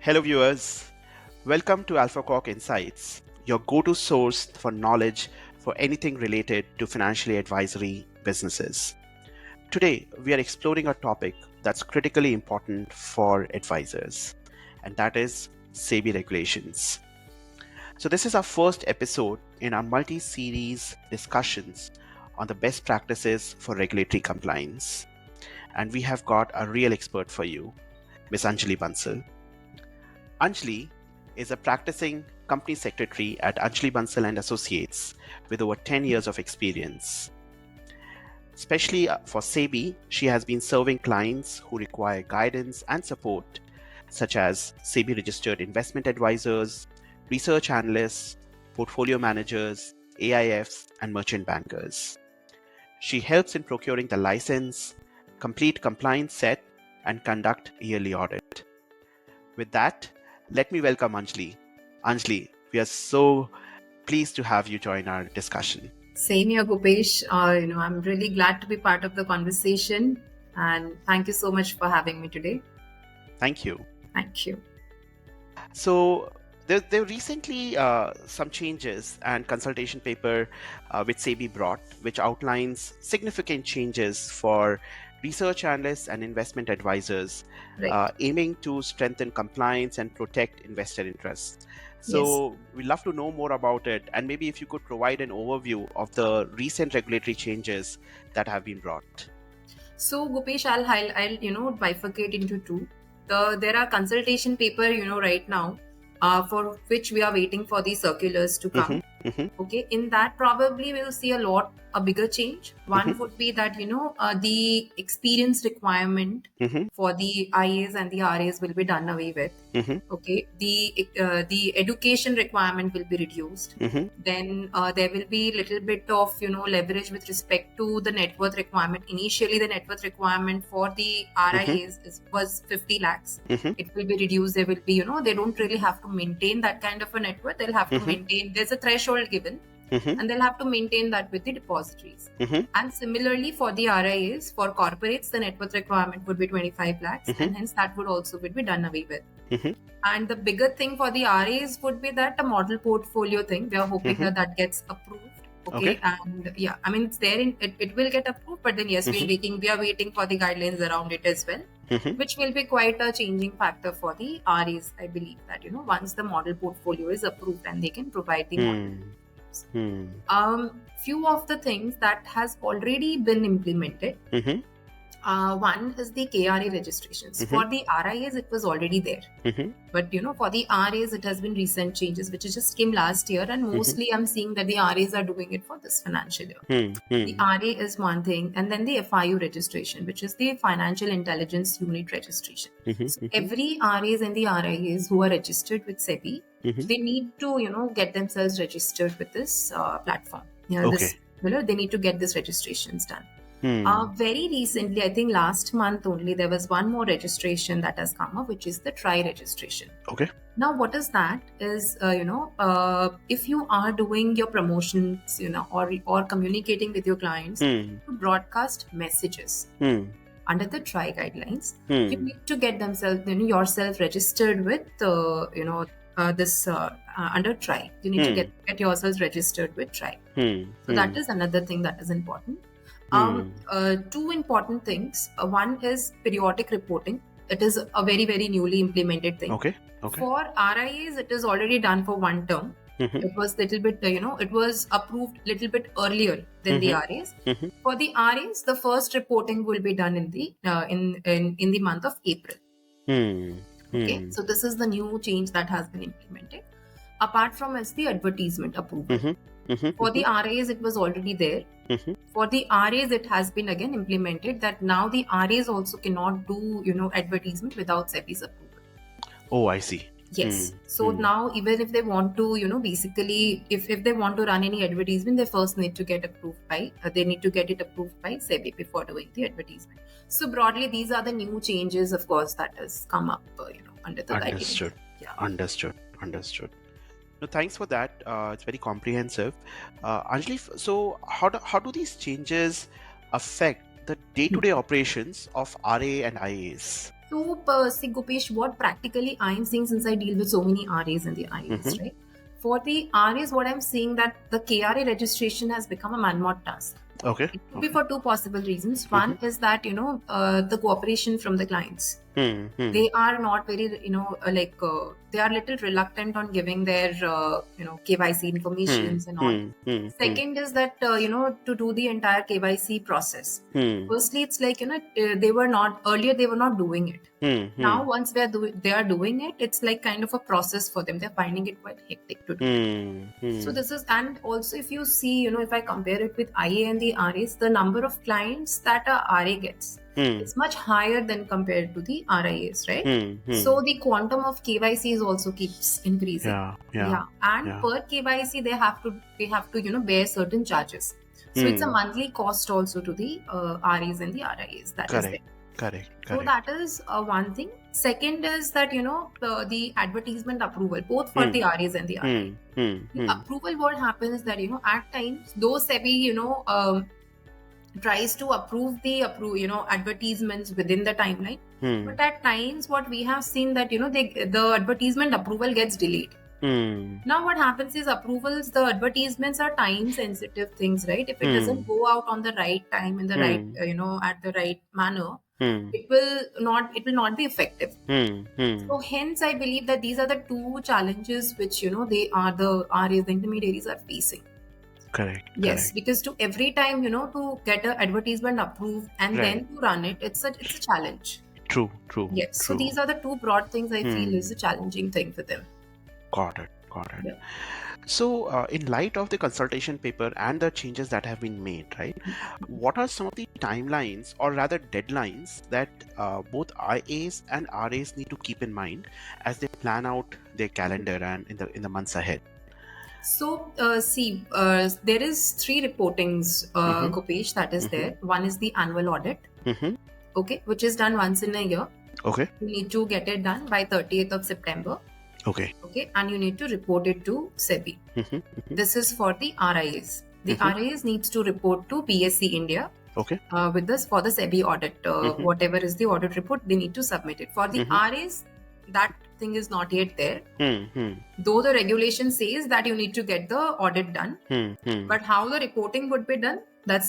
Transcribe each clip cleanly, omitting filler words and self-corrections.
Hello, viewers. Welcome to AlphaCorp Insights, your go to source for knowledge for anything related to financial advisory businesses. Today, we are exploring a topic that's critically important for advisors, and that is SEBI regulations. So, this is our first episode in our multi series discussions on the best practices for regulatory compliance. And we have got a real expert for you, Ms. Anjali Bansal. Anjali is a practicing company secretary at Anjali Bansal and Associates with over 10 years of experience. Especially for SEBI, she has been serving clients who require guidance and support, such as SEBI registered investment advisors, research analysts, portfolio managers, AIFs, and merchant bankers. She helps in procuring the license, complete compliance set, and conduct yearly audit. With that, let me welcome Anjali. Anjali, we are so pleased to have you join our discussion. Same here, Bhupesh. I'm really glad to be part of the conversation, and thank you so much for having me today. Thank you. Thank you. So there recently some changes and consultation paper which SEBI brought, which outlines significant changes for research analysts and investment advisors, Right. aiming to strengthen compliance and protect investor interests. So we'd love to know more about it, and maybe if you could provide an overview of the recent regulatory changes that have been brought. So, Bhupesh, I'll bifurcate into two. There are consultation paper, right now, for which we are waiting for the circulars to come. Okay, in that probably we'll see a bigger change. One would be that the experience requirement for the IAs and the RAs will be done away with. Okay, the education requirement will be reduced. Then there will be little bit of leverage with respect to the net worth requirement. Initially, the net worth requirement for the RIAs was 50 lakhs. It will be reduced. There will be they don't really have to maintain that kind of a net worth. They'll have to maintain. There's a threshold given. And they'll have to maintain that with the depositories. And similarly for the RIAs, for corporates, the net worth requirement would be 25 lakhs, and hence that would also be done away with. And the bigger thing for the RAs would be that a model portfolio thing. We are hoping that gets approved. Okay. And yeah, I mean, it's there it will get approved, but then yes, we are waiting for the guidelines around it as well. Which will be quite a changing factor for the RAs. I believe that once the model portfolio is approved and they can provide the model. Few of the things that has already been implemented. One is the KRA registrations. For the RIAs, it was already there. But for the RAs, it has been recent changes, which just came last year, and mostly I'm seeing that the RAs are doing it for this financial year. The RA is one thing, and then the FIU registration, which is the Financial Intelligence Unit registration. So every RAs and the RIAs who are registered with SEBI, they need to get themselves registered with this platform. They need to get these registrations done. Very recently, I think last month only, there was one more registration that has come up, which is the TRI registration. Okay. Now, what is that? Is if you are doing your promotions, or communicating with your clients to broadcast messages under the TRI guidelines, you need to get yourself registered with this under TRI. You need to get yourselves registered with TRI. So that is another thing that is important. Two important things. One is periodic reporting. It is a very, very newly implemented thing. Okay. For RIAs, it is already done for one term. It was little bit, it was approved little bit earlier than the RAs. For the RAs, the first reporting will be done in the in the month of April. Okay, so this is the new change that has been implemented. Apart from the advertisement approval. For the RAs, it was already there. For the RAs, it has been again implemented that now the RAs also cannot do advertisement without SEBI's approval. Oh, I see. Yes. So now even if they want to basically if they want to run any advertisement, they first need to get approved by they need to get it approved by SEBI before doing the advertisement. So broadly, these are the new changes, of course, that has come up under the guidelines. Understood. No, thanks for that. It's very comprehensive. Anjali, so how do these changes affect the day-to-day operations of RA and IAs? see, Gopesh, what practically I'm seeing, since I deal with so many RAs and the IAs, right? For the RAs, what I'm seeing that the KRA registration has become a man-made task. Okay. It could be for two possible reasons. One is that the cooperation from the clients. They are not very they are little reluctant on giving their KYC informations and all. Second is that to do the entire KYC process. Firstly, it's like they were not doing it. Now once they are doing it, it's like kind of a process for them. They're finding it quite hectic to do. So this is, and also if you see, if I compare it with IA and the RAs, the number of clients that a RA gets, it's much higher than compared to the RIAs, right? So the quantum of KYC is also keeps increasing. And per KYC they have to bear certain charges. So it's a monthly cost also to the RAs and the RIAs. That is there. Correct. So that is one thing. Second is that the advertisement approval, both for the RAs and the RIAs. The approval, what happens is that at times, though SEBI tries to approve the advertisements within the timeline, but at times what we have seen that the advertisement approval gets delayed. Now what happens is the advertisements are time sensitive things, right? If it doesn't go out on the right time, in the right at the right manner, it will not be effective. So hence I believe that these are the two challenges which the RAs, the intermediaries, are facing. Correct. Yes, because to every time to get an advertisement approved and then to run it, it's a challenge. True. Yes. So these are the two broad things I feel is a challenging thing for them. Got it. Yeah. So, in light of the consultation paper and the changes that have been made, right, what are some of the timelines or rather deadlines that both IAs and RAs need to keep in mind as they plan out their calendar and in the months ahead? So, there is 3 reportings, Gopesh, that is there. One is the annual audit, okay, which is done once in a year. Okay. You need to get it done by 30th of September. Okay, and you need to report it to SEBI. This is for the RIAs. The RIAs needs to report to BSE India. Okay. With this for the SEBI audit, whatever is the audit report, they need to submit it. For the RAs, that thing is not yet there. Though the regulation says that you need to get the audit done, but how the reporting would be done, that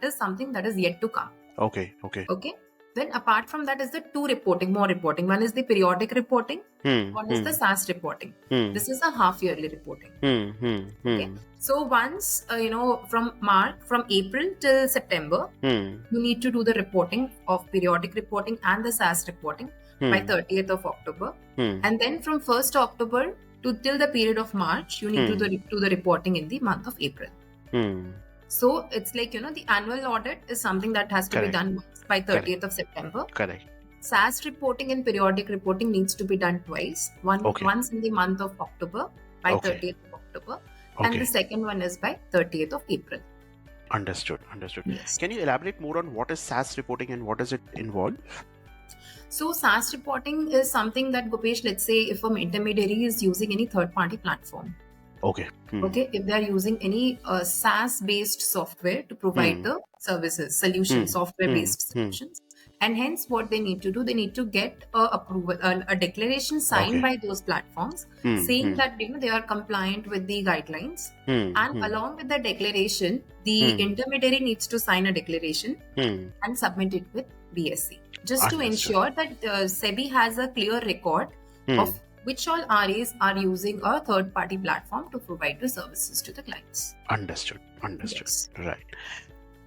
is something that is yet to come. Okay. Then apart from that is the more reporting. One is the periodic reporting. One is the SAS reporting. This is a half-yearly reporting. Okay. So once from April till September, you need to do the reporting of periodic reporting and the SAS reporting by 30th of October. And then from 1st October till the period of March, you need to do the reporting in the month of April. So it's like the annual audit is something that has to be done by 30th of September. Correct. SAS reporting and periodic reporting needs to be done twice. Once in the month of October by 30th of October, and the second one is by 30th of April. Understood. Yes. Can you elaborate more on what is SAS reporting and what does it involve? So SAS reporting is something that, Gopesh, let's say if an intermediary is using any third-party platform. Okay, if they are using any SaaS-based software to provide the services, software-based solutions, and hence what they need to do, they need to get a declaration signed by those platforms saying that they are compliant with the guidelines, and along with the declaration, the intermediary needs to sign a declaration and submit it with BSE, just to ensure that SEBI has a clear record of which all RAs are using a third-party platform to provide the services to the clients. Understood. Yes. Right.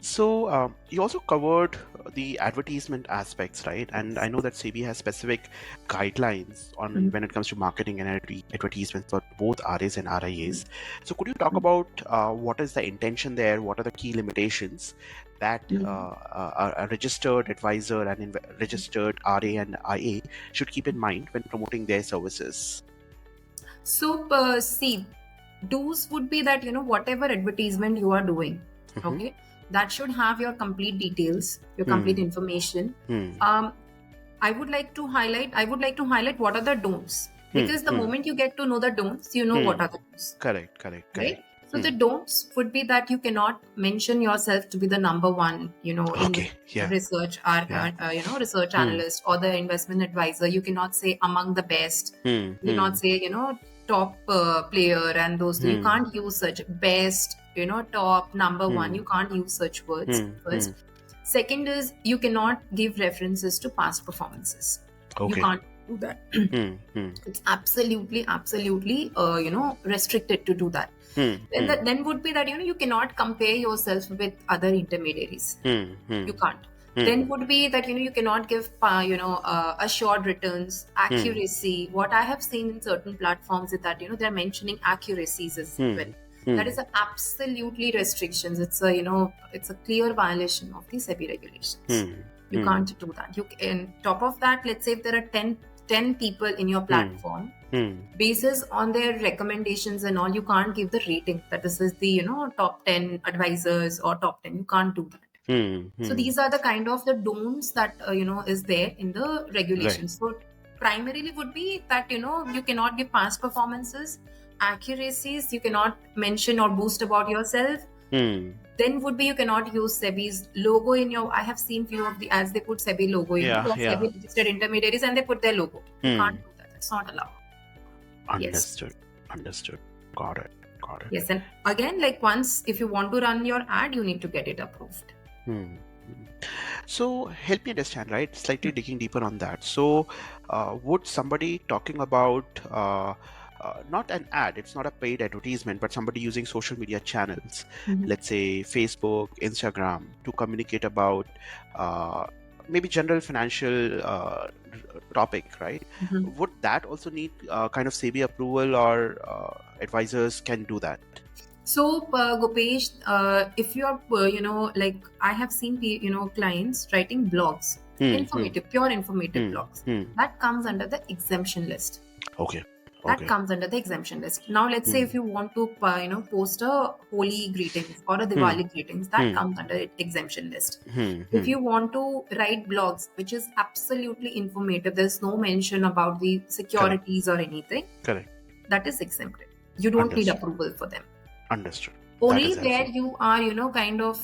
So you also covered the advertisement aspects, right? And I know that SEBI has specific guidelines on when it comes to marketing and advertisements for both RAs and RIAs. So could you talk about what is the intention there? What are the key limitations that a registered advisor and registered RA and IA should keep in mind when promoting their services? So do's would be that whatever advertisement you are doing, okay, that should have your complete details, your complete information. I would like to highlight what are the don'ts, because the moment you get to know the don'ts, you know what are the don'ts. Correct. Right? So the don'ts would be that you cannot mention yourself to be the number one, in Okay. the research, research Hmm. analyst or the investment advisor. You cannot say among the best. Hmm. You cannot say, top player and those. You can't use such best, top number one. You can't use such words first. Second is you cannot give references to past performances. You Okay. can't do that. It's absolutely, restricted to do that. Then would be that you cannot compare yourself with other intermediaries. You can't. Then would be that you cannot give assured returns, accuracy. What I have seen in certain platforms is that they're mentioning accuracies as well. That is absolutely restrictions. It's a clear violation of the SEBI regulations. You can't do that. On top of that, let's say if there are 10 people in your platform, basis on their recommendations and all, you can't give the rating that this is the top 10 advisors or top 10. You can't do that. So these are the kind of the don'ts that is there in the regulations. So primarily would be that you cannot give past performances, accuracies. You cannot mention or boast about yourself. Then would be you cannot use SEBI's logo in your. I have seen few of the ads, they put SEBI logo in SEBI registered intermediaries and they put their logo. You can't do that. It's not allowed. Understood. Got it. Yes, and again, like once if you want to run your ad, you need to get it approved. So help me understand, right? Slightly digging deeper on that. So would somebody talking about not an ad, it's not a paid advertisement, but somebody using social media channels, let's say Facebook, Instagram, to communicate about maybe general financial topic, right? Would that also need kind of SEBI approval, or advisors can do that? So Gopesh, if you are like I have seen clients writing blogs, pure informative blogs, that comes under the exemption list. That comes under the exemption list. Now let's say if you want to post a Holi greetings or a Diwali greetings, that comes under exemption list. If you want to write blogs which is absolutely informative, there's no mention about the securities or anything, that is exempted. You don't need approval for them. Understood. Only where you are kind of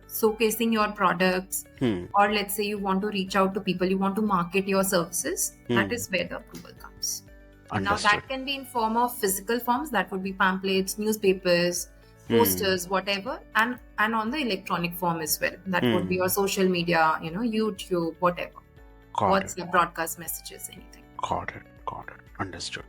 showcasing your products, or let's say you want to reach out to people, you want to market your services, that is where the approval comes. Now that can be in form of physical forms, that would be pamphlets, newspapers, posters, whatever, and on the electronic form as well. That would be your social media, YouTube, whatever. WhatsApp broadcast messages, anything. Got it. Understood.